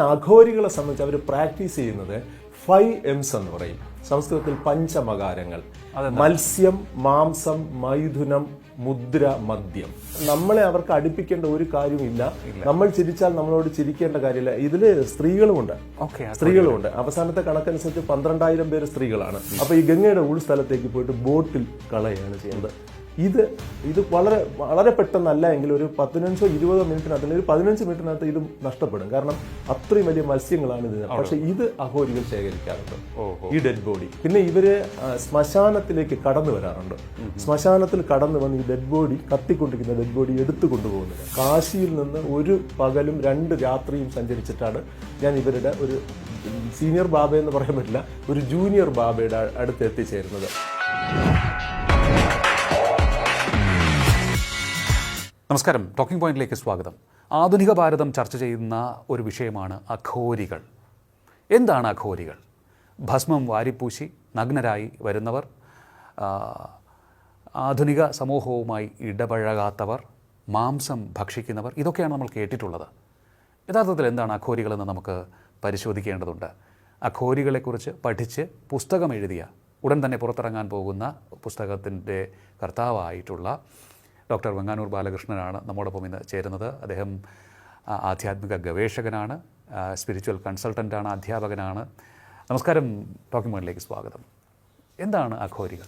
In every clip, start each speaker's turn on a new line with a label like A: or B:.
A: അഘോരികളെ സംബന്ധിച്ച് അവർ പ്രാക്ടീസ് ചെയ്യുന്നത് 5 M's എന്ന് പറയും. സംസ്കൃതത്തിൽ പഞ്ചമകാരങ്ങൾ: മത്സ്യം, മാംസം, മൈഥുനം, മുദ്ര, മദ്യം. നമ്മളെ അവർക്ക് അടുപ്പിക്കേണ്ട ഒരു കാര്യമില്ല. നമ്മൾ ചിരിച്ചാൽ നമ്മളോട് ചിരിക്കേണ്ട കാര്യമില്ല. ഇതില് സ്ത്രീകളുമുണ്ട്. അവസാനത്തെ കണക്കനുസരിച്ച് 12,000 പേര് സ്ത്രീകളാണ്. അപ്പൊ ഈ ഗംഗയുടെ ഉൾസ്ഥലത്തേക്ക് പോയിട്ട് ബോട്ടിൽ കളയാണ് ചെയ്യുന്നത്. ഇത് വളരെ വളരെ പെട്ടെന്നല്ല എങ്കിൽ ഒരു 15-20 മിനിറ്റിനകത്ത്, ഒരു 15 മിനിറ്റിനകത്ത് ഇത് നഷ്ടപ്പെടും. കാരണം അത്രയും വലിയ മത്സ്യങ്ങളാണ് ഇത്. പക്ഷെ ഇത് അഘോരികൾ ശേഖരിക്കാറുണ്ട്, ഈ ഡെഡ് ബോഡി. പിന്നെ ഇവര് ശ്മശാനത്തിലേക്ക് കടന്നു വരാറുണ്ട്. ശ്മശാനത്തിൽ കടന്നു വന്ന് ഈ ഡെഡ് ബോഡി, കത്തിക്കൊണ്ടിരിക്കുന്ന ഡെഡ് ബോഡി എടുത്തു കൊണ്ടുപോകുന്നത്. കാശിയിൽ നിന്ന് ഒരു പകലും 2 രാത്രിയും സഞ്ചരിച്ചിട്ടാണ് ഞാൻ ഇവരുടെ ഒരു സീനിയർ ബാബ എന്ന് പറയാൻ പറ്റില്ല, ഒരു ജൂനിയർ ബാബയുടെ അടുത്ത് എത്തിച്ചേരുന്നത്.
B: നമസ്കാരം, ടോക്കിംഗ് പോയിന്റിലേക്ക് സ്വാഗതം. ആധുനിക ഭാരതം ചർച്ച ചെയ്യുന്ന ഒരു വിഷയമാണ് അഘോരികൾ. എന്താണ് അഘോരികൾ? ഭസ്മം വാരിപ്പൂശി നഗ്നരായി വരുന്നവർ, ആധുനിക സമൂഹവുമായി ഇടപഴകാത്തവർ, മാംസം ഭക്ഷിക്കുന്നവർ, ഇതൊക്കെയാണ് നമ്മൾ കേട്ടിട്ടുള്ളത്. യഥാർത്ഥത്തിൽ എന്താണ് അഘോരികളെന്ന് നമുക്ക് പരിശോധിക്കേണ്ടതുണ്ട്. അഘോരികളെക്കുറിച്ച് പഠിച്ച് പുസ്തകം എഴുതിയ, ഉടൻ തന്നെ പുറത്തിറങ്ങാൻ പോകുന്ന പുസ്തകത്തിൻ്റെ കർത്താവായിട്ടുള്ള ഡോക്ടർ വെങ്ങാനൂർ ബാലകൃഷ്ണനാണ് നമ്മോടൊപ്പം ഇന്ന് ചേരുന്നത്. അദ്ദേഹം ആധ്യാത്മിക ഗവേഷകനാണ്, സ്പിരിച്വൽ കൺസൾട്ടൻ്റാണ്, അധ്യാപകനാണ്. നമസ്കാരം, ടോക്കിംഗ് പോയിന്റിലേക്ക് സ്വാഗതം. എന്താണ് അഘോരികൾ?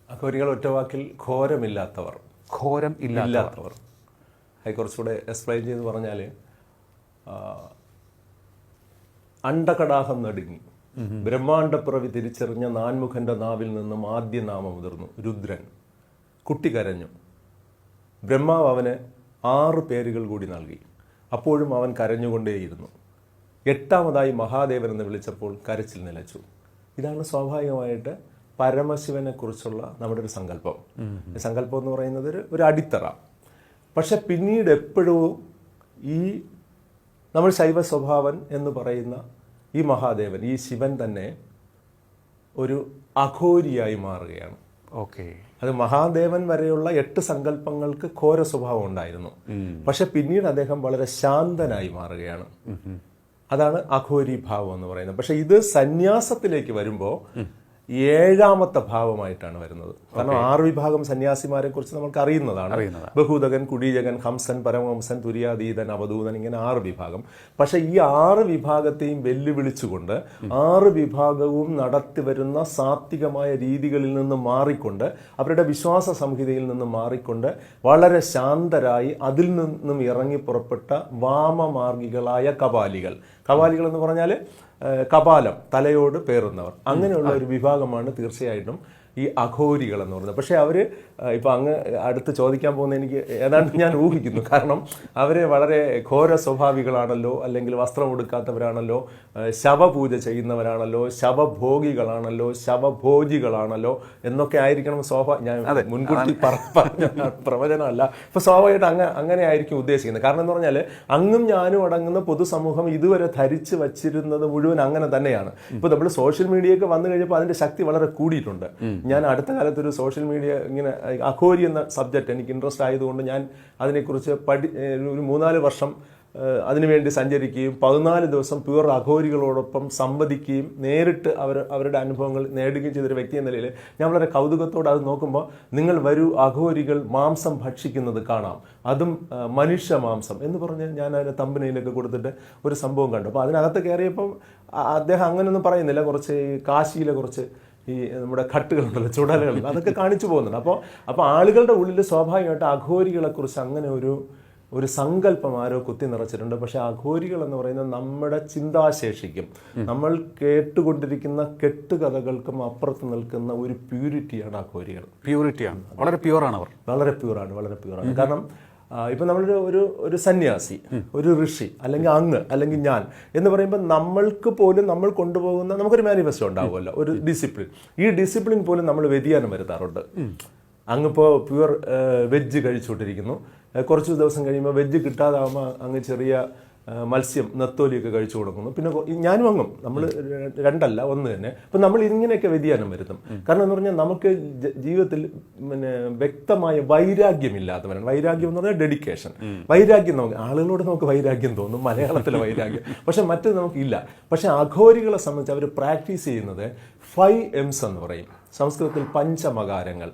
A: അഘോരികൾ ഒറ്റവാക്കിൽ ഘോരമില്ലാത്തവർ.
B: ഘോരം ഇല്ലാത്തവർ.
A: അത് കുറച്ചുകൂടെ എക്സ്പ്ലെയിൻ ചെയ്ത് പറഞ്ഞാൽ, അണ്ടകടാഹം നടുങ്ങി ബ്രഹ്മാണ്ടപ്പിറവി തിരിച്ചറിഞ്ഞ നാൻമുഖന്റെ നാവിൽ നിന്നും ആദ്യ നാമം മുതിർന്നു രുദ്രൻ. കുട്ടി കരഞ്ഞു. ബ്രഹ്മാവ് അവന് 6 പേരുകൾ കൂടി നൽകി. അപ്പോഴും അവൻ കരഞ്ഞുകൊണ്ടേയിരുന്നു. 8ാമതായി മഹാദേവൻ എന്ന് വിളിച്ചപ്പോൾ കരച്ചിൽ നിലച്ചു. ഇതാണ് സ്വാഭാവികമായിട്ട് പരമശിവനെ കുറിച്ചുള്ള നമ്മുടെ ഒരു സങ്കല്പം. സങ്കല്പം എന്ന് പറയുന്നത് ഒരു അടിത്തറ. പക്ഷെ പിന്നീട് എപ്പോഴും ഈ നമ്മൾ ശൈവ സ്വഭാവൻ എന്ന് പറയുന്ന ഈ മഹാദേവൻ, ഈ ശിവൻ തന്നെ ഒരു അഘോരിയായി മാറുകയാണ്. അത് മഹാദേവൻ വരെയുള്ള 8 സങ്കല്പങ്ങൾക്ക് ഘോര സ്വഭാവം ഉണ്ടായിരുന്നു. പക്ഷെ പിന്നീട് അദ്ദേഹം വളരെ ശാന്തനായി മാറുകയാണ്. അതാണ് അഘോരി ഭാവം എന്ന് പറയുന്നത്. പക്ഷെ ഇത് സന്യാസത്തിലേക്ക് വരുമ്പോൾ 7ാമത്തെ ഭാവമായിട്ടാണ് വരുന്നത്. കാരണം 6 വിഭാഗം സന്യാസിമാരെ കുറിച്ച് നമുക്ക് അറിയുന്നതാണ്. ബഹൂദകൻ, കുടീജകൻ, ഹംസൻ, പരമഹംസൻ, തുര്യാതീതൻ, അവധൂതൻ, ഇങ്ങനെ 6 വിഭാഗം. പക്ഷെ ഈ 6 വിഭാഗത്തെയും വെല്ലുവിളിച്ചുകൊണ്ട് 6 വിഭാഗവും നടത്തിവരുന്ന സാത്വികമായ രീതികളിൽ നിന്ന് മാറിക്കൊണ്ട്, അവരുടെ വിശ്വാസ സംഹിതയിൽ നിന്ന് മാറിക്കൊണ്ട് വളരെ ശാന്തരായി അതിൽ നിന്നും ഇറങ്ങി പുറപ്പെട്ട വാമമാർഗികളായ കപാലികൾ. കപാലികൾ എന്ന് പറഞ്ഞാൽ കപാലം, തലയോട് പേറുന്നവർ, അങ്ങനെയുള്ള ഒരു വിഭാഗമാണ് തീർച്ചയായിട്ടും ഈ അഘോരികൾ എന്ന് പറയുന്നത്. പക്ഷെ അവര് ഇപ്പൊ അങ്ങ് അടുത്ത് ചോദിക്കാൻ പോകുന്ന എനിക്ക് ഏതാണ്ട് ഞാൻ ഊഹിക്കുന്നു. കാരണം അവര് വളരെ ഘോര സ്വഭാവികളാണല്ലോ, അല്ലെങ്കിൽ വസ്ത്രം ഉടുക്കാത്തവരാണല്ലോ, ശവപൂജ ചെയ്യുന്നവരാണല്ലോ, ശവഭോഗികളാണല്ലോ, ശവഭോജികളാണല്ലോ എന്നൊക്കെ ആയിരിക്കണം ഞാൻ മുൻകൂട്ടി പറഞ്ഞ പ്രവചനമല്ല. ഇപ്പൊ സ്വാഭാവികമായിട്ട് അങ്ങനെ ആയിരിക്കും ഉദ്ദേശിക്കുന്നത്. കാരണം എന്ന് പറഞ്ഞാൽ അങ്ങും ഞാനും അടങ്ങുന്ന പൊതുസമൂഹം ഇതുവരെ ധരിച്ചു വച്ചിരുന്നത് മുഴുവൻ അങ്ങനെ തന്നെയാണ്. ഇപ്പൊ നമ്മൾ സോഷ്യൽ മീഡിയയൊക്കെ വന്നു കഴിഞ്ഞപ്പോൾ അതിന്റെ ശക്തി വളരെ കൂടിയിട്ടുണ്ട്. ഞാൻ അടുത്ത കാലത്ത് ഒരു സോഷ്യൽ മീഡിയ ഇങ്ങനെ അഘോരി എന്ന സബ്ജക്റ്റ് എനിക്ക് ഇൻട്രസ്റ്റ് ആയതുകൊണ്ട് ഞാൻ അതിനെക്കുറിച്ച് ഒരു 3-4 വർഷം അതിനുവേണ്ടി സഞ്ചരിക്കുകയും 14 ദിവസം പ്യുവർ അഘോരികളോടൊപ്പം സംവദിക്കുകയും നേരിട്ട് അവരുടെ അനുഭവങ്ങൾ നേടുകയും ചെയ്തൊരു വ്യക്തി എന്ന നിലയിൽ ഞാൻ വളരെ കൗതുകത്തോടെ അത് നോക്കുമ്പോൾ, നിങ്ങൾ വരൂ അഘോരികൾ മാംസം ഭക്ഷിക്കുന്നത് കാണാം, അതും മനുഷ്യ മാംസം എന്ന് പറഞ്ഞ് ഞാൻ അതിന് തമ്പനയിലൊക്കെ കൊടുത്തിട്ട് ഒരു സംഭവം കണ്ടു. അപ്പോൾ അതിനകത്ത് കയറിയപ്പം അദ്ദേഹം അങ്ങനെയൊന്നും പറയുന്നില്ല. കുറച്ച് കാശിയിലെ കുറച്ച് ഈ നമ്മുടെ ഘട്ടുകളുണ്ടല്ലോ, ചുടലുകൾ, അതൊക്കെ കാണിച്ചു പോകുന്നുണ്ട്. അപ്പോൾ ആളുകളുടെ ഉള്ളിൽ സ്വാഭാവികമായിട്ട് അഘോരികളെ കുറിച്ച് അങ്ങനെ ഒരു സങ്കല്പം ആരോ കുത്തി നിറച്ചിട്ടുണ്ട്. പക്ഷെ അഘോരികൾ എന്ന് പറയുന്നത് നമ്മുടെ ചിന്താശേഷിക്കും നമ്മൾ കേട്ടുകൊണ്ടിരിക്കുന്ന കെട്ടുകഥകൾക്കും അപ്പുറത്ത് നിൽക്കുന്ന ഒരു പ്യൂരിറ്റിയാണ് അഘോരികൾ.
B: പ്യൂരിറ്റിയാണ്, വളരെ പ്യൂറാണ് അവർ.
A: വളരെ പ്യൂറാണ്. കാരണം ഇപ്പൊ നമ്മളൊരു ഒരു സന്യാസി, ഒരു ഋഷി, അല്ലെങ്കിൽ അങ്ങ്, അല്ലെങ്കിൽ ഞാൻ എന്ന് പറയുമ്പോൾ നമ്മൾക്ക് പോലും നമ്മൾ കൊണ്ടുപോകുന്ന നമുക്കൊരു മാനിഫെസ്റ്റോ ഉണ്ടാവുമല്ലോ, ഒരു ഡിസിപ്ലിൻ. ഈ ഡിസിപ്ലിൻ പോലും നമ്മൾ വ്യതിയാനം വരുത്താറുണ്ട്. അങ്ങിപ്പോൾ പ്യുവർ വെജ് കഴിച്ചുകൊണ്ടിരിക്കുന്നു, കുറച്ച് ദിവസം കഴിയുമ്പോൾ വെജ് കിട്ടാതാകുമ്പോൾ അങ്ങ് ചെറിയ മത്സ്യം നെത്തോലിയൊക്കെ കഴിച്ചു കൊടുക്കുന്നു. പിന്നെ ഞാനും അങ്ങും നമ്മൾ രണ്ടല്ല ഒന്ന് തന്നെ. അപ്പം നമ്മൾ ഇങ്ങനെയൊക്കെ വ്യതിയാനം വരുത്തും. കാരണം എന്ന് പറഞ്ഞാൽ നമുക്ക് ജീവിതത്തിൽ പിന്നെ വ്യക്തമായ വൈരാഗ്യമില്ലാത്തവരാണ്. വൈരാഗ്യം എന്ന് പറഞ്ഞാൽ ഡെഡിക്കേഷൻ. വൈരാഗ്യം നമുക്ക് ആളുകളോട് നമുക്ക് വൈരാഗ്യം തോന്നും, മലയാളത്തിലെ വൈരാഗ്യം. പക്ഷെ മറ്റത് നമുക്കില്ല. പക്ഷെ അഘോരികളെ സംബന്ധിച്ച് അവർ പ്രാക്ടീസ് ചെയ്യുന്നത് 5 M's എന്ന് പറയും. സംസ്കൃതത്തിൽ പഞ്ചമകാരങ്ങൾ: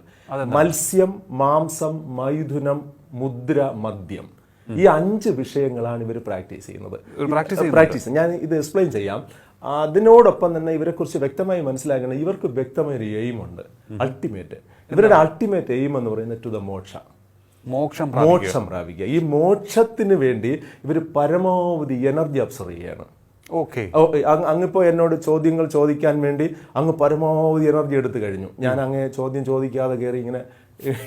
A: മത്സ്യം, മാംസം, മൈഥുനം, മുദ്ര, മദ്യം. ഈ 5 വിഷയങ്ങളാണ് ഇവർ പ്രാക്ടീസ് ചെയ്യുന്നത്. പ്രാക്ടീസ് ഞാൻ ഇത് എക്സ്പ്ലെയിൻ ചെയ്യാം. അതിനോടൊപ്പം തന്നെ ഇവരെക്കുറിച്ച് വ്യക്തമായി മനസ്സിലാക്കണം. ഇവർക്ക് വ്യക്തമായ ഒരു എയിം ഉണ്ട്, അൾട്ടിമേറ്റ്. ഇവരുടെ അൾട്ടിമേറ്റ് എയിം എന്ന് പറയുന്നത് ടു ദ മോക്ഷം പ്രാപിക്കുക. ഈ മോക്ഷത്തിന് വേണ്ടി ഇവർ പരമാവധി എനർജി അബ്സർവ് ചെയ്യാണ്. അങ്ങിപ്പോ എന്നോട് ചോദ്യങ്ങൾ ചോദിക്കാൻ വേണ്ടി അങ്ങ് പരമാവധി എനർജി എടുത്തു കഴിഞ്ഞു. ഞാൻ അങ്ങ് ചോദ്യം ചോദിക്കാതെ കയറി ഇങ്ങനെ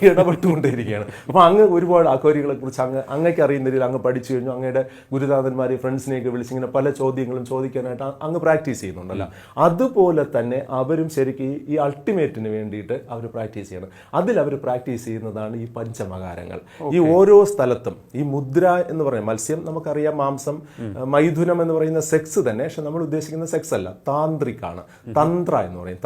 A: ഇടപെട്ടുകൊണ്ടേയിരിക്കുകയാണ്. അപ്പോൾ അങ്ങ് ഒരുപാട് അഘോരികളെ കുറിച്ച് അങ്ങക്ക് അറിയുന്ന രീതിയിൽ അങ്ങ് പഠിച്ചു കഴിഞ്ഞു. അങ്ങയുടെ ഗുരുനാഥന്മാരെ ഫ്രണ്ട്സിനെയൊക്കെ വിളിച്ച് ഇങ്ങനെ പല ചോദ്യങ്ങളും ചോദിക്കാനായിട്ട് അങ്ങ് പ്രാക്ടീസ് ചെയ്യുന്നുണ്ടല്ലോ. അതുപോലെ തന്നെ അവരും ശരിക്കും ഈ അൾട്ടിമേറ്റിന് വേണ്ടിയിട്ട് അവർ പ്രാക്ടീസ് ചെയ്യണം. അതിൽ അവർ പ്രാക്ടീസ് ചെയ്യുന്നതാണ് ഈ പഞ്ചമകാരങ്ങൾ. ഈ ഓരോ സ്ഥലത്തും ഈ മുദ്ര എന്ന് പറയുന്നത് മത്സ്യം നമുക്കറിയാം, മാംസം, മൈഥുനം എന്ന് പറയുന്ന സെക്സ് തന്നെ. പക്ഷെ നമ്മൾ ഉദ്ദേശിക്കുന്ന സെക്സ് അല്ല, താന്ത്രിക്കാണ്. തന്ത്ര എന്ന് പറയും.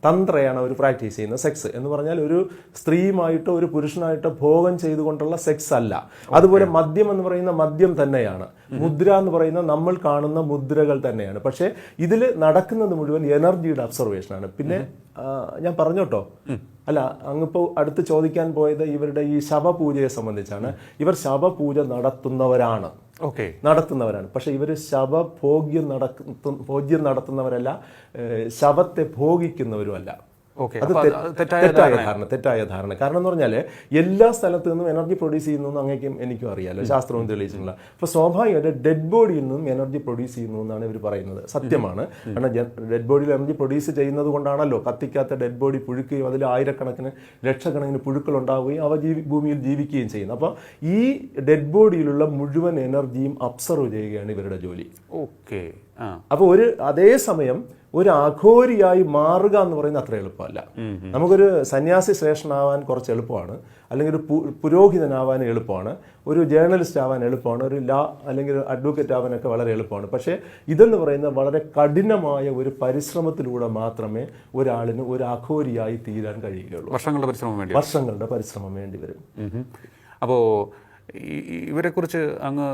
A: തന്ത്രയാണ് അവർ പ്രാക്ടീസ് ചെയ്യുന്ന. സെക്സ് എന്ന് പറഞ്ഞാൽ ഒരു സ്ത്രീയുമായിട്ടോ ഒരു പുരുഷനായിട്ടോ ഭോഗം ചെയ്തുകൊണ്ടുള്ള സെക്സ് അല്ല. അതുപോലെ മദ്യം എന്ന് പറയുന്ന മദ്യം തന്നെയാണ്. മുദ്ര എന്ന് പറയുന്ന നമ്മൾ കാണുന്ന മുദ്രകൾ തന്നെയാണ്. പക്ഷേ ഇതിൽ നടക്കുന്നത് മുഴുവൻ എനർജിയുടെ അബ്സർവേഷനാണ്. പിന്നെ ഞാൻ പറഞ്ഞോട്ടോ, അല്ല അങ്ങിപ്പോൾ അടുത്ത് ചോദിക്കാൻ പോയത് ഇവരുടെ ഈ ശവപൂജയെ സംബന്ധിച്ചാണ്. ഇവർ ശവപൂജ നടത്തുന്നവരാണ്. പക്ഷെ ഇവർ ഭോഗ്യം നടത്തുന്നവരല്ല, ശവത്തെ ഭോഗിക്കുന്നവരുമല്ല. അത് തെറ്റായ ധാരണ. കാരണം എന്ന് പറഞ്ഞാൽ എല്ലാ സ്ഥലത്തു നിന്നും എനർജി പ്രൊഡ്യൂസ് ചെയ്യുന്നു അങ്ങേക്കും എനിക്കും അറിയാലോ, ശാസ്ത്രവും തെളിയിച്ചിട്ടുള്ള. അപ്പോൾ സ്വാഭാവികമായിട്ട് ഡെഡ് ബോഡിയിൽ നിന്നും എനർജി പ്രൊഡ്യൂസ് ചെയ്യുന്നു എന്നാണ് ഇവർ പറയുന്നത്. സത്യമാണ്. കാരണം ഡെഡ് ബോഡിയിൽ എനർജി പ്രൊഡ്യൂസ് ചെയ്യുന്നത് കൊണ്ടാണല്ലോ കത്തിക്കാത്ത ഡെഡ് ബോഡി പുഴുക്കുകയും അതിൽ ആയിരക്കണക്കിന് ലക്ഷക്കണക്കിന് പുഴുക്കൾ ഉണ്ടാവുകയും അവ ഭൂമിയിൽ ജീവിക്കുകയും ചെയ്യുന്നു. അപ്പോൾ ഈ ഡെഡ് ബോഡിയിലുള്ള മുഴുവൻ എനർജിയും അബ്സർവ് ചെയ്യുകയാണ് ഇവരുടെ ജോലി. അപ്പോൾ അതേസമയം ഒരു അഘോരിയായി മാറുക എന്ന് പറയുന്നത് അത്ര എളുപ്പമല്ല. നമുക്കൊരു സന്യാസി ശ്രേഷ്ഠനാവാൻ കുറച്ച് എളുപ്പമാണ്, അല്ലെങ്കിൽ ഒരു പുരോഹിതനാവാൻ എളുപ്പമാണ്, ഒരു ജേർണലിസ്റ്റ് ആവാൻ എളുപ്പമാണ്, ഒരു അല്ലെങ്കിൽ ഒരു അഡ്വക്കേറ്റ് ആവാനൊക്കെ വളരെ എളുപ്പമാണ്. പക്ഷേ ഇതെന്ന് പറയുന്നത് വളരെ കഠിനമായ ഒരു പരിശ്രമത്തിലൂടെ മാത്രമേ ഒരാളിന് ഒരു അഘോരിയായി തീരാൻ കഴിയുകയുള്ളൂ. വർഷങ്ങളുടെ പരിശ്രമം വേണ്ടി വരും.
B: അപ്പോൾ ഇവരെക്കുറിച്ച് അങ്ങ്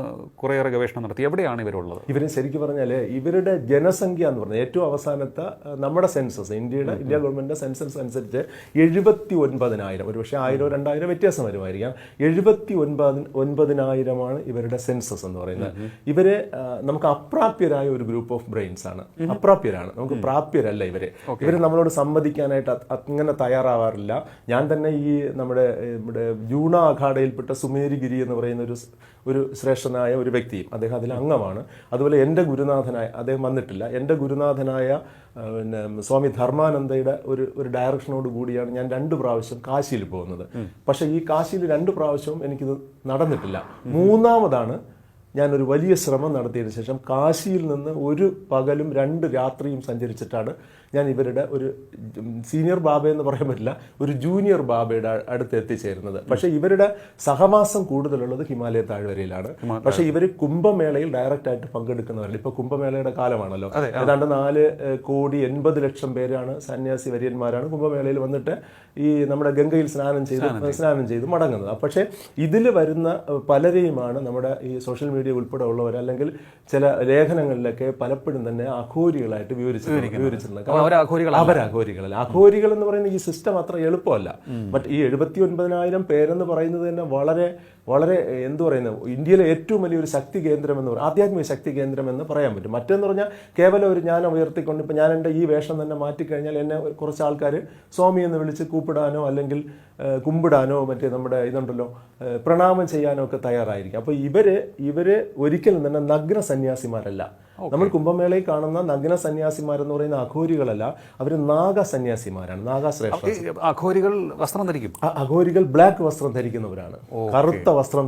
B: കുറേയേറെ ഗവേഷണം നടത്തി. എവിടെയാണ് ഇവരുള്ളത്?
A: ഇവർ ശരിക്കും പറഞ്ഞാൽ ഇവരുടെ ജനസംഖ്യ എന്ന് പറഞ്ഞാൽ ഏറ്റവും അവസാനത്തെ നമ്മുടെ സെൻസസ്, ഇന്ത്യ ഗവൺമെന്റിന്റെ സെൻസസ് അനുസരിച്ച് 79,000, ഒരു പക്ഷേ 1000 2000 വ്യത്യാസം വരുമായിരിക്കാം. 79,000 ഇവരുടെ സെൻസസ് എന്ന് പറയുന്നത്. ഇവര് നമുക്ക് അപ്രാപ്യരായ ഒരു ഗ്രൂപ്പ് ഓഫ് ബ്രെയിൻസ് ആണ്. അപ്രാപ്യരാണ്, നമുക്ക് പ്രാപ്യരല്ല ഇവര്. നമ്മളോട് സംവദിക്കാനായിട്ട് അങ്ങനെ തയ്യാറാവാറില്ല. ഞാൻ തന്നെ ഈ നമ്മുടെ ജൂണ അഖാഡയിൽപ്പെട്ട സുമേരിഗിരി എന്ന് പറയുന്ന ഒരു ശ്രേഷ്ഠനായ ഒരു വ്യക്തിയും അദ്ദേഹം അതിൽ അംഗമാണ്. അതുപോലെ എൻ്റെ ഗുരുനാഥനായ, അദ്ദേഹം വന്നിട്ടില്ല, എൻ്റെ ഗുരുനാഥനായ പിന്നെ സ്വാമി ധർമാനന്ദയുടെ ഒരു ഡയറക്ഷനോട് കൂടിയാണ് ഞാൻ 2 പ്രാവശ്യം കാശിയിൽ പോകുന്നത്. പക്ഷേ ഈ കാശിയിൽ 2 പ്രാവശ്യവും എനിക്കിത് നടന്നിട്ടില്ല. 3ാമതാണ് ഞാനൊരു വലിയ ശ്രമം നടത്തിയതിനു ശേഷം കാശിയിൽ നിന്ന് ഒരു പകലും 2 രാത്രിയും സഞ്ചരിച്ചിട്ടാണ് ഞാൻ ഇവരുടെ ഒരു സീനിയർ ബാബ എന്ന് പറയാൻ പറ്റില്ല, ഒരു ജൂനിയർ ബാബയുടെ അടുത്ത് എത്തിച്ചേരുന്നത്. പക്ഷേ ഇവരുടെ സഹവാസം കൂടുതലുള്ളത് ഹിമാലയ താഴ്വരയിലാണ്. പക്ഷേ ഇവർ കുംഭമേളയിൽ ഡയറക്റ്റ് ആയിട്ട് പങ്കെടുക്കുന്നവരല്ല. ഇപ്പൊ കുംഭമേളയുടെ കാലമാണല്ലോ. ഏതാണ്ട് 4,80,00,000 പേരാണ് സന്യാസി വര്യന്മാരാണ് കുംഭമേളയിൽ വന്നിട്ട് ഈ നമ്മുടെ ഗംഗയിൽ സ്നാനം ചെയ്ത് മടങ്ങുന്നത്. പക്ഷേ ഇതിൽ വരുന്ന പലരെയുമാണ് നമ്മുടെ ഈ സോഷ്യൽ മീഡിയ ഉൾപ്പെടെ ഉള്ളവർ അല്ലെങ്കിൽ ചില ലേഖനങ്ങളിലൊക്കെ പലപ്പോഴും തന്നെ അഘോരികളായിട്ട് വിവരിച്ചിട്ടുണ്ട്. അവരഘോരികളല്ല. അഘോരികൾ എന്ന് പറയുന്ന ഈ സിസ്റ്റം അത്ര എളുപ്പമല്ല. ബട്ട് ഈ 79,000 പേരെന്ന് പറയുന്നത് തന്നെ വളരെ വളരെ എന്തു പറയുന്നത്, ഇന്ത്യയിലെ ഏറ്റവും വലിയൊരു ശക്തി കേന്ദ്രം എന്ന് പറയുന്നത് ആധ്യാത്മിക ശക്തി കേന്ദ്രം എന്ന് പറയാൻ പറ്റും. മറ്റെന്ന് പറഞ്ഞാൽ കേവലം ഒരു ജ്ഞാനം ഉയർത്തിക്കൊണ്ട് ഇപ്പം ഞാൻ എൻ്റെ ഈ വേഷം തന്നെ മാറ്റിക്കഴിഞ്ഞാൽ എന്നെ കുറച്ച് ആൾക്കാർ സ്വാമി എന്ന് വിളിച്ച് കൂപ്പിടാനോ അല്ലെങ്കിൽ കുമ്പിടാനോ മറ്റേ നമ്മുടെ ഇതുണ്ടല്ലോ പ്രണാമം ചെയ്യാനോ ഒക്കെ തയ്യാറായിരിക്കും. അപ്പോൾ ഇവര് ഒരിക്കലും തന്നെ നഗ്ന സന്യാസിമാരല്ല. നമ്മൾ കുംഭമേളയിൽ കാണുന്ന നഗ്ന സന്യാസിമാരെന്ന് പറയുന്ന അഘോരികളല്ല, അവർ നാഗ സന്യാസിമാരാണ്, നാഗാശ്രേഷ്ഠ.
B: അഘോരികൾ വസ്ത്രം ധരിക്കും.
A: അഘോരികൾ ബ്ലാക്ക് വസ്ത്രം ധരിക്കുന്നവരാണ്, കറുത്ത വസ്ത്രം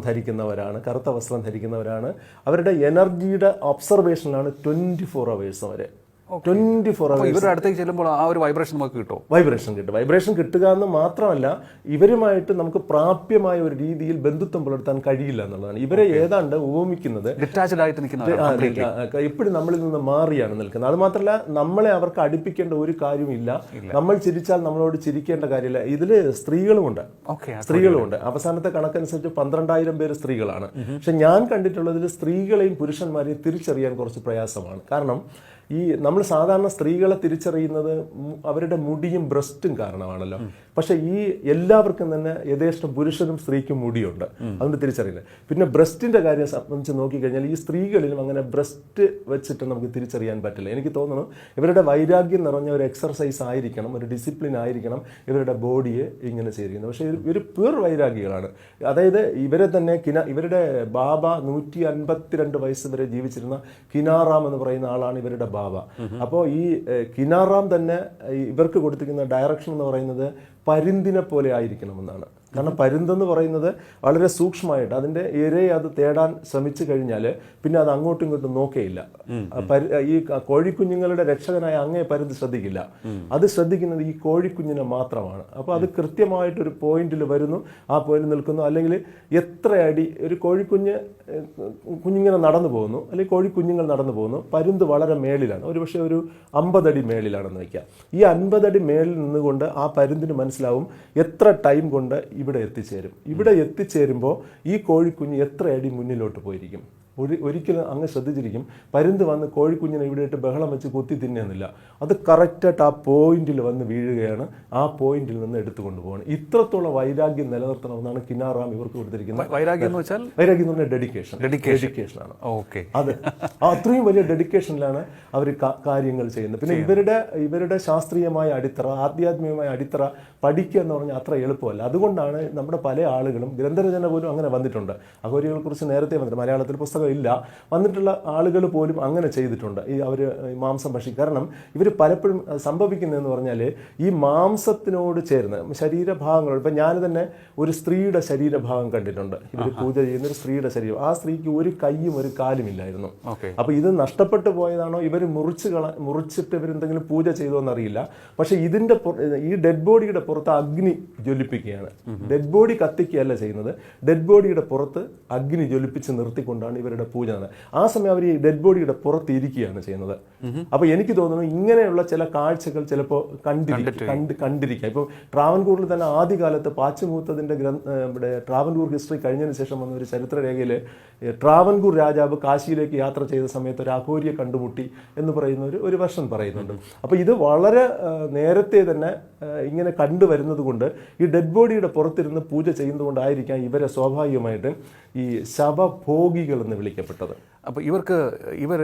A: ധരിക്കുന്നവരാണ്. അവരുടെ എനർജിയുടെ ഒബ്സർവേഷനിലാണ് 24 hours വരെ. 24 hours
B: ഇവരുടെ അടുത്തേക്ക് ചെല്ലുമ്പോൾ ആ ഒരു വൈബ്രേഷൻ നമുക്ക് കിട്ടുമോ?
A: വൈബ്രേഷൻ കിട്ടും. വൈബ്രേഷൻ കിട്ടുക എന്ന് മാത്രമല്ല, ഇവരുമായിട്ട് നമുക്ക് പ്രാപ്യമായ ഒരു രീതിയിൽ ബന്ധുത്വം പുലർത്താൻ കഴിയില്ല എന്നുള്ളതാണ്. ഇവരെ ഏതാണ്ട് ഉപമിക്കുന്നത്
B: ഡിറ്റാച്ച്ഡ് ആയിട്ട് നിൽക്കുന്ന
A: എപ്പോഴും നമ്മളിൽ നിന്ന് മാറിയാണ് നിൽക്കുന്നത്. അത് മാത്രമല്ല, നമ്മളെ അവർക്ക് അടുപ്പിക്കേണ്ട ഒരു കാര്യമില്ല. നമ്മൾ ചിരിച്ചാൽ നമ്മളോട് ചിരിക്കേണ്ട കാര്യമില്ല. ഇതില് സ്ത്രീകളുമുണ്ട്. അവസാനത്തെ കണക്കനുസരിച്ച് 12,000 പേര് സ്ത്രീകളാണ്. പക്ഷെ ഞാൻ കണ്ടിട്ടുള്ളതിൽ സ്ത്രീകളെയും പുരുഷന്മാരെയും തിരിച്ചറിയാൻ കുറച്ച് പ്രയാസമാണ്. കാരണം ഈ നമ്മൾ സാധാരണ സ്ത്രീകളെ തിരിച്ചറിയുന്നത് അവരുടെ മുടിയും ബ്രസ്റ്റും കാരണമാണല്ലോ. പക്ഷെ ഈ എല്ലാവർക്കും തന്നെ യഥേഷ്ടം പുരുഷനും സ്ത്രീക്കും മുടിയുണ്ട്, അതുകൊണ്ട് തിരിച്ചറിയില്ല. പിന്നെ ബ്രസ്റ്റിന്റെ കാര്യം സംബന്ധിച്ച് നോക്കിക്കഴിഞ്ഞാൽ ഈ സ്ത്രീകളിലും അങ്ങനെ ബ്രസ്റ്റ് വെച്ചിട്ട് നമുക്ക് തിരിച്ചറിയാൻ പറ്റില്ല. എനിക്ക് തോന്നുന്നു ഇവരുടെ വൈരാഗ്യം നിറഞ്ഞ ഒരു എക്സർസൈസ് ആയിരിക്കണം, ഒരു ഡിസിപ്ലിൻ ആയിരിക്കണം ഇവരുടെ ബോഡിയെ ഇങ്ങനെ ചെയ്തിരിക്കുന്നത്. പക്ഷേ ഇവർ പ്യൂർ വൈരാഗികളാണ്. അതായത് ഇവരെ തന്നെ ഇവരുടെ ബാബ 152 വയസ്സ് വരെ ജീവിച്ചിരുന്ന കിനാറാം എന്ന് പറയുന്ന ആളാണ് ഇവരുടെ ബാബ. അപ്പോൾ ഈ കിനാറാം തന്നെ ഇവർക്ക് കൊടുത്തിരിക്കുന്ന ഡയറക്ഷൻ എന്ന് പറയുന്നത് പരിന്തിനെ പോലെ ആയിരിക്കണമെന്നാണ്. കാരണം പരുന്തെന്ന് പറയുന്നത് വളരെ സൂക്ഷ്മമായിട്ട് അതിൻ്റെ ഇരയെ അത് തേടാൻ ശ്രമിച്ചു കഴിഞ്ഞാൽ പിന്നെ അത് അങ്ങോട്ടും ഇങ്ങോട്ടും നോക്കേയില്ല. ഈ കോഴിക്കുഞ്ഞുങ്ങളുടെ രക്ഷകനായ അങ്ങേ പരുന്ത് ശ്രദ്ധിക്കില്ല. അത് ശ്രദ്ധിക്കുന്നത് ഈ കോഴിക്കുഞ്ഞിനെ മാത്രമാണ്. അപ്പോൾ അത് കൃത്യമായിട്ടൊരു പോയിന്റിൽ വരുന്നു, ആ പോയിന്റിൽ നിൽക്കുന്നു. അല്ലെങ്കിൽ എത്ര അടി ഒരു കുഞ്ഞിങ്ങനെ നടന്നു പോകുന്നു, അല്ലെങ്കിൽ കോഴിക്കുഞ്ഞുങ്ങൾ നടന്നു പോകുന്നു, പരുന്ത് വളരെ മേളിലാണ്, ഒരുപക്ഷെ ഒരു 50 അടി മേളിലാണെന്ന് വയ്ക്കാം. ഈ 50 അടി മേളിൽ നിന്നുകൊണ്ട് ആ പരുന്തിന് മനസ്സിലാവും എത്ര ടൈം കൊണ്ട് ഇവിടെ എത്തിച്ചേരും. ഇവിടെ എത്തിച്ചേരുമ്പോൾ ഈ കോഴിക്കുഞ്ഞ് എത്ര അടി മുന്നിലോട്ട് പോയിരിക്കും. ഒരിക്കലും അങ്ങ് ശ്രദ്ധിച്ചിരിക്കും, പരുന്ത് വന്ന് കോഴിക്കുഞ്ഞിനെ ഇവിടെ ഇട്ട് ബഹളം വെച്ച് കൊത്തി തിന്നുന്നില്ല. അത് കറക്റ്റായിട്ട് ആ പോയിന്റിൽ വന്ന് വീഴുകയാണ്, ആ പോയിന്റിൽ നിന്ന് എടുത്തു കൊണ്ടുപോകണം. ഇത്രത്തോളം വൈരാഗ്യം നിലനിർത്തണമെന്നാണ് കിനാറാം ഇവർക്ക് കൊടുത്തിരിക്കുന്നത്.
B: വൈരാഗ്യം എന്ന് വെച്ചാൽ
A: വൈരാഗ്യം എന്ന് പറഞ്ഞാൽ ഡെഡിക്കേഷനാണ്. അത് അത്രയും വലിയ ഡെഡിക്കേഷനിലാണ് അവർ കാര്യങ്ങൾ ചെയ്യുന്നത്. പിന്നെ ഇവരുടെ ശാസ്ത്രീയമായ അടിത്തറ, ആധ്യാത്മികമായ അടിത്തറ പഠിക്കുക എന്ന് പറഞ്ഞാൽ അത്ര എളുപ്പമല്ല. അതുകൊണ്ടാണ് നമ്മുടെ പല ആളുകളും ഗ്രന്ഥരചന പോലും അങ്ങനെ വന്നിട്ടുണ്ട്. അഘോരികളെ കുറിച്ച് നേരത്തെ വന്നിട്ട് മലയാളത്തിൽ പുസ്തകം ഇല്ല, വന്നിട്ടുള്ള ആളുകൾ പോലും അങ്ങനെ ചെയ്തിട്ടുണ്ട്. ഈ അവർ മാംസം ഭക്ഷിക്കും. കാരണം ഇവർ പലപ്പോഴും സംഭവിക്കുന്നതെന്ന് പറഞ്ഞാൽ ഈ മാംസത്തിനോട് ചേർന്ന് ശരീരഭാഗങ്ങളോട്, ഇപ്പം ഞാൻ തന്നെ ഒരു സ്ത്രീയുടെ ശരീരഭാഗം കണ്ടിട്ടുണ്ട്. ഇവർ പൂജ ചെയ്യുന്ന ഒരു സ്ത്രീയുടെ ശരീരം, ആ സ്ത്രീക്ക് ഒരു കൈയും ഒരു കാലും ഇല്ലായിരുന്നു. അപ്പോൾ ഇത് നഷ്ടപ്പെട്ടു പോയതാണോ, ഇവർ മുറിച്ചിട്ട് ഇവരെന്തെങ്കിലും പൂജ ചെയ്തോ എന്നറിയില്ല. പക്ഷെ ഇതിൻ്റെ ഈ ഡെഡ് ബോഡിയുടെ പുറത്ത് അഗ്നി ജ്വലിപ്പിക്കുകയാണ്. ഡെഡ് ബോഡി കത്തിക്കുകയല്ല ചെയ്യുന്നത്, ഡെഡ് ബോഡിയുടെ പുറത്ത് അഗ്നി ജ്വലിപ്പിച്ച് നിർത്തിക്കൊണ്ടാണ് ഇവരുടെ പൂജ. ആ സമയം അവർ ഈ ഡെഡ് ബോഡിയുടെ പുറത്ത് ഇരിക്കുകയാണ് ചെയ്യുന്നത്. അപ്പൊ എനിക്ക് തോന്നുന്നു ഇങ്ങനെയുള്ള ചില കാഴ്ചകൾ ചിലപ്പോൾ കണ്ടിരിക്കാം. ഇപ്പൊ ട്രാവൻകൂറിൽ തന്നെ ആദ്യകാലത്ത് പാച്ചുമൂത്തതിന്റെ ഇവിടെ ട്രാവൻകൂർ ഹിസ്റ്ററി കഴിഞ്ഞതിന് ശേഷം വന്ന ഒരു ചരിത്രരേഖയിൽ ട്രാവൻകൂർ രാജാവ് കാശിയിലേക്ക് യാത്ര ചെയ്ത സമയത്ത് ഒരു അഘോരിയെ കണ്ടുമുട്ടി എന്ന് പറയുന്ന ഒരു വെർഷൻ പറയുന്നുണ്ട്. അപ്പൊ ഇത് വളരെ നേരത്തെ തന്നെ ഇങ്ങനെ കണ്ടുവരുന്നത് കൊണ്ട് ഈ ഡെഡ് ബോഡിയുടെ പുറത്തിരുന്ന് പൂജ ചെയ്യുന്നത് കൊണ്ടായിരിക്കാം ഇവരെ സ്വാഭാവികമായിട്ട് ഈ ശവഭോഗികൾ എന്ന് വിളിക്കപ്പെട്ടത്.
B: അപ്പോൾ ഇവർ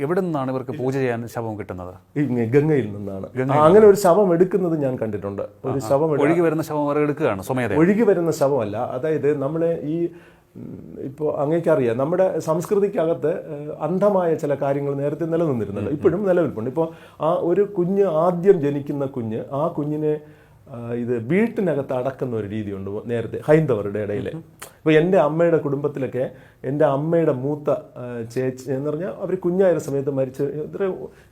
B: എവിടെ നിന്നാണ് ഇവർക്ക് പൂജ ചെയ്യാൻ ശവം കിട്ടുന്നത്?
A: ഈ ഗംഗയിൽ നിന്നാണ്. അങ്ങനെ ഒരു ശവം എടുക്കുന്നത് ഞാൻ കണ്ടിട്ടുണ്ട്. ഒരു ശവം
B: ഒഴുകി വരുന്ന ശവം അവർ എടുക്കുകയാണ് സ്വമേധയാ.
A: ഒഴുകി വരുന്ന ശവമല്ല. അതായത് നമ്മളെ ഈ ഇപ്പോൾ അങ്ങേക്കറിയാം, നമ്മുടെ സംസ്കൃതിക്കകത്ത് അന്ധമായ ചില കാര്യങ്ങൾ നേരത്തെ നിലനിന്നിരുന്നല്ലോ, ഇപ്പോഴും നിലനിൽപ്പുണ്ട്. ഇപ്പോൾ ആ ഒരു കുഞ്ഞ് ആദ്യം ജനിക്കുന്ന കുഞ്ഞ്, ആ കുഞ്ഞിനെ ഇത് വീട്ടിനകത്ത് അടക്കുന്ന ഒരു രീതിയുണ്ട് നേരത്തെ ഹൈന്ദവരുടെ ഇടയിൽ. ഇപ്പോൾ എൻ്റെ അമ്മയുടെ കുടുംബത്തിലൊക്കെ എൻ്റെ അമ്മയുടെ മൂത്ത ചേച്ചി എന്ന് പറഞ്ഞാൽ അവർ കുഞ്ഞായ സമയത്ത് മരിച്ച്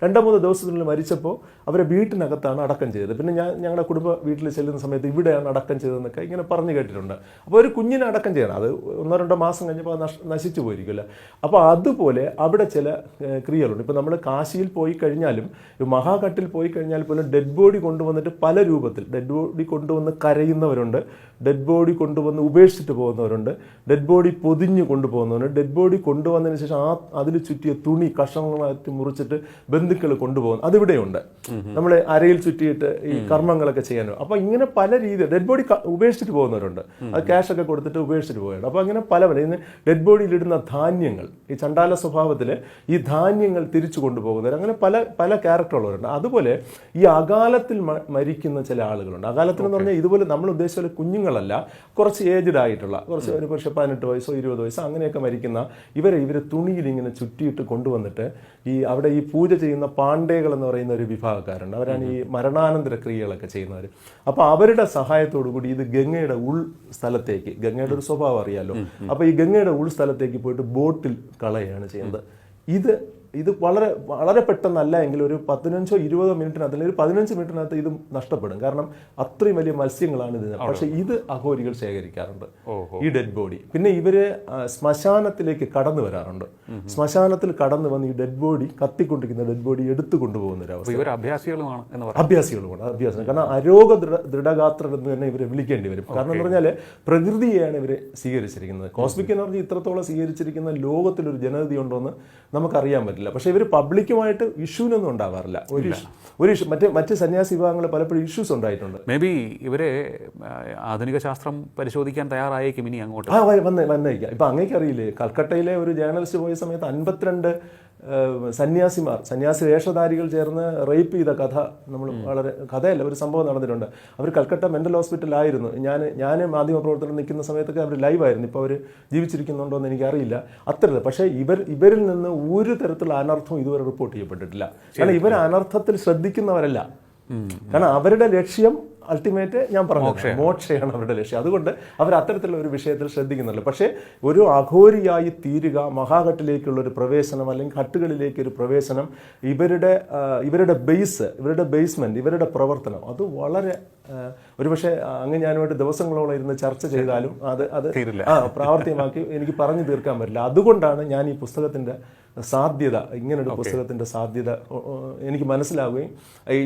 A: 2-3 ദിവസത്തിനുള്ളിൽ മരിച്ചപ്പോൾ അവരെ വീട്ടിനകത്താണ് അടക്കം ചെയ്തത്. പിന്നെ ഞങ്ങളുടെ കുടുംബ വീട്ടിൽ ചെല്ലുന്ന സമയത്ത് ഇവിടെയാണ് അടക്കം ചെയ്തതെന്നൊക്കെ ഇങ്ങനെ പറഞ്ഞു കേട്ടിട്ടുണ്ട്. അപ്പോൾ ഒരു കുഞ്ഞിനെ അടക്കം ചെയ്യണം, അത് 1-2 മാസം കഴിഞ്ഞപ്പോൾ നശിച്ചു പോയിരിക്കില്ല. അപ്പോൾ അതുപോലെ അവിടെ ചില ക്രിയകളുണ്ട്. ഇപ്പോൾ നമ്മൾ കാശിയിൽ പോയി കഴിഞ്ഞാലും മഹാഘട്ടിൽ പോയി കഴിഞ്ഞാൽ പോലും ഡെഡ് ബോഡി കൊണ്ടുവന്നിട്ട് പല രൂപത്തിൽ ഡെഡ് ബോഡി കൊണ്ടുവന്ന് കരയുന്നവരുണ്ട്, ഡെഡ് ബോഡി കൊണ്ടുവന്ന് ഉപേക്ഷിച്ചിട്ട് പോകുന്നവരുണ്ട്, ഡെഡ് ബോഡി പൊതിഞ്ഞ് കൊണ്ടുപോകുന്നവരുണ്ട്. ഡെഡ് ബോഡി കൊണ്ടുവന്നതിന് ശേഷം അതിൽ ചുറ്റിയ തുണി കഷ്ണങ്ങളായിട്ട് മുറിച്ചിട്ട് ബന്ധുക്കൾ കൊണ്ടുപോകുന്നു, അതിവിടെയുണ്ട്. നമ്മൾ അരയിൽ ചുറ്റിയിട്ട് ഈ കർമ്മങ്ങളൊക്കെ ചെയ്യാനോ. അപ്പോൾ ഇങ്ങനെ പല രീതിയിൽ ഡെഡ് ബോഡി ഉപേക്ഷിച്ചിട്ട് പോകുന്നവരുണ്ട്, അത് ക്യാഷൊക്കെ കൊടുത്തിട്ട് ഉപേക്ഷിച്ചിട്ട് പോവുകയാണ്. അപ്പോൾ അങ്ങനെ പല ഇന്ന് ഡെഡ് ബോഡിയിലിടുന്ന ധാന്യങ്ങൾ, ഈ ചണ്ടാല സ്വഭാവത്തിൽ ഈ ധാന്യങ്ങൾ തിരിച്ചു കൊണ്ടുപോകുന്നവർ, അങ്ങനെ പല ക്യാരക്ടറുള്ളവരുണ്ട്. അതുപോലെ ഈ അകാലത്തിൽ മരിക്കുന്ന ചില ആളുകളുണ്ട്. അകാലത്തിൽ എന്ന് പറഞ്ഞാൽ ഇതുപോലെ നമ്മൾ ഉദ്ദേശിച്ച പോലെ കുഞ്ഞുങ്ങളല്ല, കുറച്ച് ഏജ്ഡ് ആയിട്ടുള്ള, കുറച്ച് ഒരു പക്ഷേ 18 വയസ്സോ 20 വയസ്സോ അങ്ങനെയൊക്കെ മരിക്കുന്ന ഇവരെ തുണിയിൽ ഇങ്ങനെ ചുറ്റിയിട്ട് കൊണ്ടുവന്നിട്ട് അവിടെ ഈ പൂജ ചെയ്യുന്ന പാണ്ഡേകൾ എന്ന് പറയുന്ന ഒരു വിഭാഗക്കാരുണ്ട്. അവരാണ് ഈ മരണാനന്തര ക്രിയകളൊക്കെ ചെയ്യുന്നവർ. അപ്പോൾ അവരുടെ സഹായത്തോടു കൂടി ഇത് ഗംഗയുടെ സ്ഥലത്തേക്ക്, ഗംഗയുടെ ഒരു സ്വഭാവം അറിയാലോ, അപ്പോൾ ഈ ഗംഗയുടെ സ്ഥലത്തേക്ക് പോയിട്ട് ബോട്ടിൽ കളയാണ് ചെയ്യുന്നത്. ഇത് ഇത് വളരെ വളരെ പെട്ടെന്നല്ല എങ്കിൽ ഒരു 15-20 മിനിറ്റിനകത്ത് അല്ലെങ്കിൽ ഒരു 15 മിനിറ്റിനകത്ത് ഇത് നഷ്ടപ്പെടും. കാരണം അത്രയും വലിയ മത്സ്യങ്ങളാണ് ഇതിന്. പക്ഷെ ഇത് അഘോരികൾ ശേഖരിക്കാറുണ്ട്, ഈ ഡെഡ് ബോഡി. പിന്നെ ഇവര് ശ്മശാനത്തിലേക്ക് കടന്നു വരാറുണ്ട്. ശ്മശാനത്തിൽ കടന്നു വന്ന് ഈ ഡെഡ് ബോഡി, കത്തിക്കൊണ്ടിരിക്കുന്ന ഡെഡ് ബോഡി എടുത്തു കൊണ്ടുപോകുന്ന ഒരു അവസ്ഥ.
B: അഭ്യാസികളുമാണ്.
A: അഭ്യാസികളുമാണ്. കാരണം അരോഗ ദൃഢഗാത്രർ എന്ന് തന്നെ ഇവരെ വിളിക്കേണ്ടി വരും. കാരണം എന്ന് പറഞ്ഞാൽ പ്രകൃതിയെയാണ് ഇവരെ സ്വീകരിച്ചിരിക്കുന്നത്. കോസ്മിക് എനർജി ഇത്രത്തോളം സ്വീകരിച്ചിരിക്കുന്ന ലോകത്തിലൊരു ജനതയുണ്ടോ എന്ന് നമുക്കറിയാൻ പറ്റില്ല. പക്ഷെ ഇവർ പബ്ലിക്കുമായിട്ട് ഇഷ്യൂനൊന്നും ഉണ്ടാവാറില്ല. ഒരു ഇഷ്യൂ മറ്റ് സന്യാസി വിഭാഗങ്ങൾ പലപ്പോഴും ഇഷ്യൂസ് ഉണ്ടായിട്ടുണ്ട്.
B: മേ ബി ഇവരെ ആധുനിക ശാസ്ത്രം പരിശോധിക്കാൻ തയ്യാറായേക്കും ഇനി അങ്ങോട്ട്.
A: വന്നേക്കാം. ഇപ്പൊ അങ്ങേക്ക് അറിയില്ലേ, കൽക്കട്ടയിലെ ഒരു ജേർണലിസ്റ്റ് പോയ സമയത്ത് 52 സന്യാസി വേഷധാരികൾ ചേർന്ന് റേപ്പ് ചെയ്ത കഥ കഥയല്ല, ഒരു സംഭവം നടന്നിട്ടുണ്ട്. അവർ കൽക്കട്ട മെന്റൽ ഹോസ്പിറ്റലായിരുന്നു. ഞാൻ മാധ്യമപ്രവർത്തനം നിൽക്കുന്ന സമയത്തൊക്കെ അവർ ലൈവായിരുന്നു. ഇപ്പോൾ അവർ ജീവിച്ചിരിക്കുന്നുണ്ടോ എന്ന് എനിക്കറിയില്ല. അത്ര പക്ഷേ ഇവരിൽ നിന്ന് ഒരു തരത്തിലുള്ള അനർത്ഥവും ഇതുവരെ റിപ്പോർട്ട് ചെയ്യപ്പെട്ടിട്ടില്ല. കാരണം ഇവർ അനർത്ഥത്തിൽ ശ്രദ്ധിക്കുന്നവരല്ല. കാരണം അവരുടെ ലക്ഷ്യം അൾട്ടിമേറ്റ് ഞാൻ പറഞ്ഞു മോക്ഷയാണ് അവരുടെ ലക്ഷ്യം. അതുകൊണ്ട് അവർ അത്തരത്തിലുള്ള ഒരു വിഷയത്തിൽ ശ്രദ്ധിക്കുന്നില്ല. പക്ഷേ ഒരു അഘോരിയായി തീരുക, മഹാഘട്ടിലേക്കുള്ളൊരു പ്രവേശനം അല്ലെങ്കിൽ ഘട്ടുകളിലേക്ക് ഒരു പ്രവേശനം, ഇവരുടെ ബേസ്മെന്റ്, ഇവരുടെ പ്രവർത്തനം അത് വളരെ ഒരുപക്ഷെ അങ്ങ് ഞാനുമായിട്ട് ദിവസങ്ങളോളം ഇരുന്ന് ചർച്ച ചെയ്താലും അത് പ്രാവർത്തികമാക്കി എനിക്ക് പറഞ്ഞു തീർക്കാൻ പറ്റില്ല. അതുകൊണ്ടാണ് ഞാൻ ഈ പുസ്തകത്തിന്റെ സാധ്യത, ഇങ്ങനൊരു പുസ്തകത്തിന്റെ സാധ്യത എനിക്ക് മനസ്സിലാവുകയും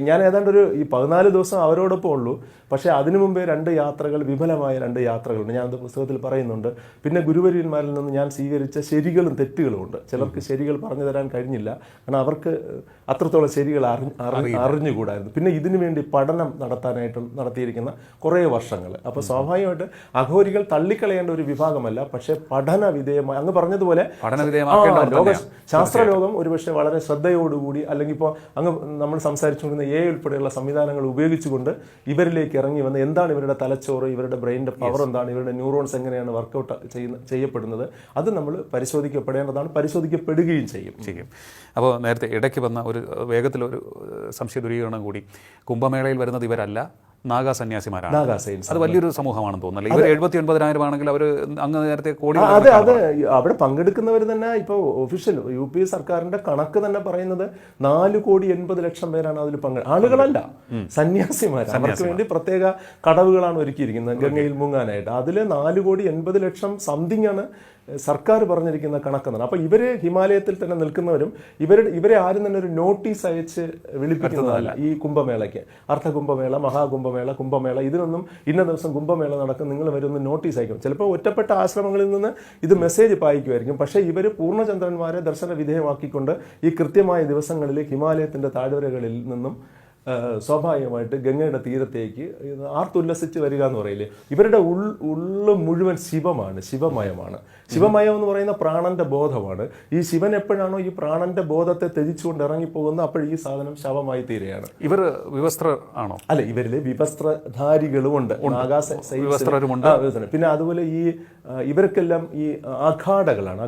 A: ഞാൻ ഏതാണ്ട് ഈ 14 ദിവസം അവരോടൊപ്പം ഉള്ളൂ. പക്ഷേ അതിനു മുമ്പേ 2 യാത്രകൾ, വിഫലമായ 2 യാത്രകളുണ്ട്. ഞാനത് പുസ്തകത്തിൽ പറയുന്നുണ്ട്. പിന്നെ ഗുരുവര്യന്മാരിൽ നിന്ന് ഞാൻ സ്വീകരിച്ച ശരികളും തെറ്റുകളും ഉണ്ട്. ചിലർക്ക് ശരികൾ പറഞ്ഞു തരാൻ കഴിഞ്ഞില്ല, കാരണം അവർക്ക് അത്രത്തോളം ശരികൾ അറിഞ്ഞുകൂടായിരുന്നു. പിന്നെ ഇതിനു വേണ്ടി പഠനം നടത്തിയിരിക്കുന്ന കുറേ വർഷങ്ങൾ. അപ്പോൾ സ്വാഭാവികമായിട്ട് അഘോരികൾ തള്ളിക്കളയേണ്ട ഒരു വിഭാഗമല്ല, പക്ഷേ പഠന വിധേയമായി അങ്ങ് പറഞ്ഞതുപോലെ ശാസ്ത്രലോകം ഒരുപക്ഷെ വളരെ ശ്രദ്ധയോടുകൂടി, അല്ലെങ്കിൽ ഇപ്പോൾ അങ്ങ് നമ്മൾ സംസാരിച്ചുകൊണ്ടിരുന്ന AI ഉൾപ്പെടെയുള്ള സംവിധാനങ്ങൾ ഉപയോഗിച്ചുകൊണ്ട് ഇവരിലേക്ക് ഇറങ്ങി വന്ന് എന്താണ് ഇവരുടെ തലച്ചോറ്, ഇവരുടെ ബ്രെയിനിന്റെ പവർ എന്താണ്, ഇവരുടെ ന്യൂറോൺസ് എങ്ങനെയാണ് വർക്കൗട്ട് ചെയ്യപ്പെടുന്നത്, അത് നമ്മൾ പരിശോധിക്കപ്പെടേണ്ടതാണ്, പരിശോധിക്കപ്പെടുകയും ചെയ്യും.
B: അപ്പോൾ നേരത്തെ ഇടയ്ക്ക് വന്ന ഒരു വേഗത്തിലൊരു സംശയ ദൂരീകരണം കൂടി, കുംഭമേളയിൽ വരുന്നത് ഇവരല്ല, നാഗാ സന്യാസിമാരാണ്. അത് വലിയൊരു സമൂഹമാണെന്ന് തോന്നുന്നില്ല. ഇവർ 79,000 ആണെങ്കിൽ അവർ അങ്ങ് നേരത്തെ കോടി.
A: അതെ, അവിടെ പങ്കെടുക്കുന്നവർ തന്നെ ഇപ്പോൾ ഒഫീഷ്യൽ UP സർക്കാരിന്റെ കണക്ക് തന്നെ പറയുന്നത് 4,80,00,000 പേരാണ് അതിൽ ആളുകളല്ല, സന്യാസിമാർ. അവർക്ക് വേണ്ടി പ്രത്യേക കടവുകളാണ് ഒരുക്കിയിരിക്കുന്നത് ഗംഗയിൽ മുങ്ങാനായിട്ട്. അതിൽ 4,80,00,000 സംതിങ് ആണ് സർക്കാർ പറഞ്ഞിരിക്കുന്ന കണക്കെന്നാണ്. അപ്പോൾ ഇവര് ഹിമാലയത്തിൽ തന്നെ നിൽക്കുന്നവരും ഇവരെ ആരും തന്നെ ഒരു നോട്ടീസ് അയച്ച് വിളിപ്പിക്കുന്നതല്ല. ഈ കുംഭമേളയ്ക്ക്, അർദ്ധകുംഭമേള, മഹാകുംഭമേള, കുംഭമേള, ഇതിനൊന്നും ഇന്ന ദിവസം കുംഭമേള നടക്കും, നിങ്ങൾ വരുന്ന നോട്ടീസ് അയക്കും. ചിലപ്പോൾ ഒറ്റപ്പെട്ട ആശ്രമങ്ങളിൽ നിന്ന് ഇത് മെസ്സേജ് പായിക്കുമായിരിക്കും. പക്ഷേ ഇവർ പൂർണ്ണചന്ദ്രന്മാരെ ദർശന വിധേയമാക്കിക്കൊണ്ട് ഈ കൃത്യമായ ദിവസങ്ങളിൽ ഹിമാലയത്തിന്റെ താഴ്വരകളിൽ നിന്നും സ്വാഭാവികമായിട്ട് ഗംഗയുടെ തീരത്തേക്ക് ആർത്തുല്ലസിച്ച് വരിക എന്ന് പറയില്ലേ. ഇവരുടെ ഉള്ളു മുഴുവൻ ശിവമാണ്, ശിവമയമാണ്. ശിവമയം എന്ന് പറയുന്ന പ്രാണന്റെ ബോധമാണ്. ഈ ശിവൻ എപ്പോഴാണോ ഈ പ്രാണന്റെ ബോധത്തെ ത്യജിച്ചുകൊണ്ട് ഇറങ്ങിപ്പോകുന്നത്, അപ്പോൾ ഈ സാധനം ശവമായി തീരുകയാണ്.
B: ഇവർ വിവസ്ത്ര ആണോ?
A: അല്ല, ഇവരില് വിവസ്ത്രധാരികളും ഉണ്ട്, പിന്നെ അതുപോലെ ഇവർക്കെല്ലാം ഈ അഖാഡകളാണ്.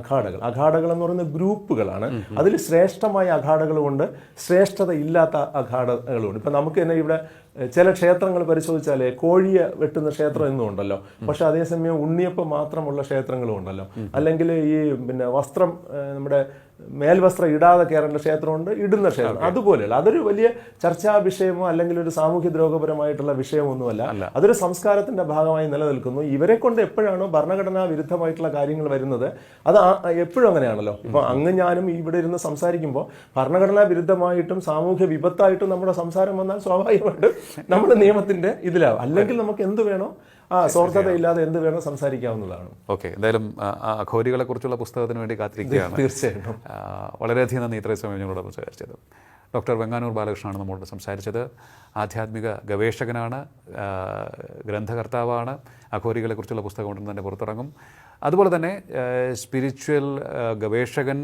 A: അഖാഡകൾ എന്ന് പറയുന്ന ഗ്രൂപ്പുകളാണ്. അതിൽ ശ്രേഷ്ഠമായ അഖാഡകളുമുണ്ട്, ശ്രേഷ്ഠത ഇല്ലാത്ത അഖാഡകളുമുണ്ട്. ഇപ്പൊ നമുക്ക് തന്നെ ഇവിടെ ചില ക്ഷേത്രങ്ങൾ പരിശോധിച്ചാലേ കോഴിയെ വെട്ടുന്ന ക്ഷേത്രം എന്നും ഉണ്ടല്ലോ, പക്ഷെ അതേസമയം ഉണ്ണിയപ്പം മാത്രമുള്ള ക്ഷേത്രങ്ങളും ഉണ്ടല്ലോ. അല്ലെങ്കിൽ ഈ വസ്ത്രം, നമ്മുടെ മേൽവസ്ത്രം ഇടാതെ കയറേണ്ട ക്ഷേത്രമുണ്ട്, ഇടുന്ന ക്ഷേത്രം. അതുപോലെയുള്ള അതൊരു വലിയ ചർച്ചാ വിഷയമോ അല്ലെങ്കിൽ ഒരു സാമൂഹ്യ ദ്രോഹപരമായിട്ടുള്ള വിഷയമൊന്നുമല്ല. അതൊരു സംസ്കാരത്തിന്റെ ഭാഗമായി നിലനിൽക്കുന്നു. ഇവരെ കൊണ്ട് എപ്പോഴാണോ ഭരണഘടനാ വിരുദ്ധമായിട്ടുള്ള കാര്യങ്ങൾ വരുന്നത്, അത് എപ്പോഴും അങ്ങനെയാണല്ലോ. ഇപ്പൊ അങ്ങ് ഞാനും ഇവിടെ ഇരുന്ന് സംസാരിക്കുമ്പോൾ ഭരണഘടനാ വിരുദ്ധമായിട്ടും സാമൂഹ്യ വിപത്തായിട്ടും നമ്മുടെ സംസാരം വന്നാൽ സ്വാഭാവികമായിട്ടും നമ്മൾ നിയമത്തിന്റെ ഇതിലാവും. അല്ലെങ്കിൽ നമുക്ക് എന്ത് വേണോ, സ്വാർത്ഥതയില്ലാതെ എന്ത് വേണോ സംസാരിക്കാവുന്നതാണ്.
B: ഓക്കെ, എന്തായാലും അഘോരികളെ കുറിച്ചുള്ള പുസ്തകത്തിന് വേണ്ടി കാത്തിരിക്കുകയാണ്.
A: തീർച്ചയായിട്ടും.
B: വളരെയധികം നന്ദി ഇത്രയും സമയം ഞങ്ങളോട് സംസാരിച്ചത്. ഡോക്ടർ വെങ്ങാനൂർ ബാലകൃഷ്ണനാണ് നമ്മളോട് സംസാരിച്ചത്. ആധ്യാത്മിക ഗവേഷകനാണ്, ഗ്രന്ഥകർത്താവാണ്. അഘോരികളെക്കുറിച്ചുള്ള പുസ്തകം ഉടൻ തന്നെ പുറത്തിറങ്ങും. അതുപോലെ തന്നെ സ്പിരിച്വൽ ഗവേഷകൻ,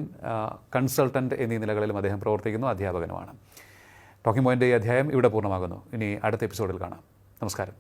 B: കൺസൾട്ടൻറ്റ് എന്നീ നിലകളിലും അദ്ദേഹം പ്രവർത്തിക്കുന്നു, അധ്യാപകനുമാണ്. ടോക്കിംഗ് പോയിൻ്റ് ഈ അധ്യായം ഇവിടെ പൂർണ്ണമാകുന്നു. ഇനി അടുത്ത എപ്പിസോഡിൽ കാണാം. നമസ്കാരം.